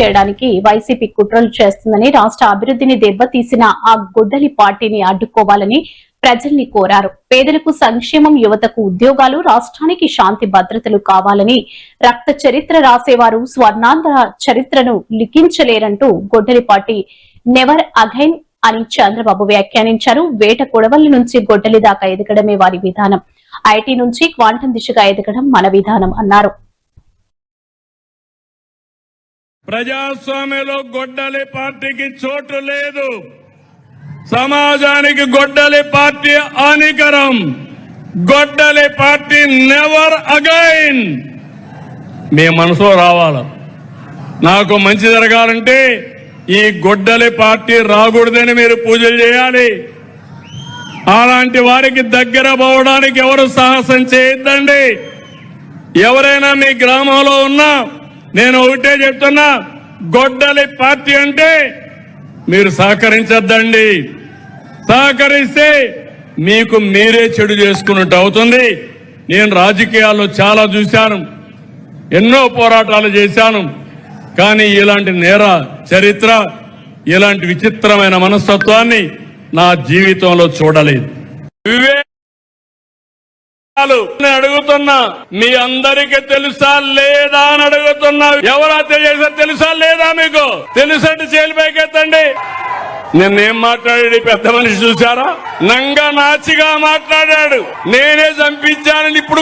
చేయడానికి వైసీపీ కుట్రలు చేస్తుందని, రాష్ట్ర అభివృద్ధిని దెబ్బతీసిన ఆ గొడ్డలి పార్టీని అడ్డుకోవాలని ప్రజల్ని కోరారు. పేదలకు సంక్షేమం, యువతకు ఉద్యోగాలు, రాష్ట్రానికి శాంతి భద్రతలు కావాలని, రక్త చరిత్ర రాసేవారు స్వర్ణాంధ్ర చరిత్రను లిఖించలేరంటూ గొడ్డలి పార్టీ నెవర్ అగైన్ అని చంద్రబాబు వ్యాఖ్యానించారు. వేట కొడవళ్ల నుంచి గొడ్డలి దాకా ఎదగడమే వారి విధానం. ఐటీ నుంచి క్వాంటం దిశగా ఎదగడం మన విధానం అన్నారు. ప్రజాస్వామ్యంలో గొడ్డలి పార్టీకి చోటు లేదు. సమాజానికి గొడ్డలి పార్టీ హానికరం. గొడ్డలి పార్టీ నెవర్ అగైన్ మీ మనసులో రావాలి. నాకు మంచి జరగాలంటే ఈ గొడ్డలి పార్టీ రాకూడదని మీరు పూజలు చేయాలి. అలాంటి వారికి దగ్గర పోవడానికి ఎవరు సాహసం చేయొద్దండి. ఎవరైనా మీ గ్రామంలో ఉన్నా నేను ఒకటే చెప్తున్నా, గొడ్డలి పార్టీ అంటే మీరు సహకరించద్దండి. సహకరిస్తే మీకు మీరే చెడు చేసుకున్నట్టు అవుతుంది. నేను రాజకీయాల్లో చాలా చూశాను, ఎన్నో పోరాటాలు చేశాను. కానీ ఇలాంటి నేర చరిత్ర, ఇలాంటి విచిత్రమైన మనస్తత్వాన్ని నా జీవితంలో చూడలేదు. అడుగుతున్నా, మీ అందరికీ తెలుసా లేదా అని అడుగుతున్నా. ఎవరు హత్య చేశారు తెలుసా లేదా? మీకు తెలుసంటే జైలు పైకెత్తండి. నిన్నేం మాట్లాడాడు పెద్ద మనిషి చూశారా? నంగా నాచిగా మాట్లాడాడు. నేనే చంపించానని ఇప్పుడు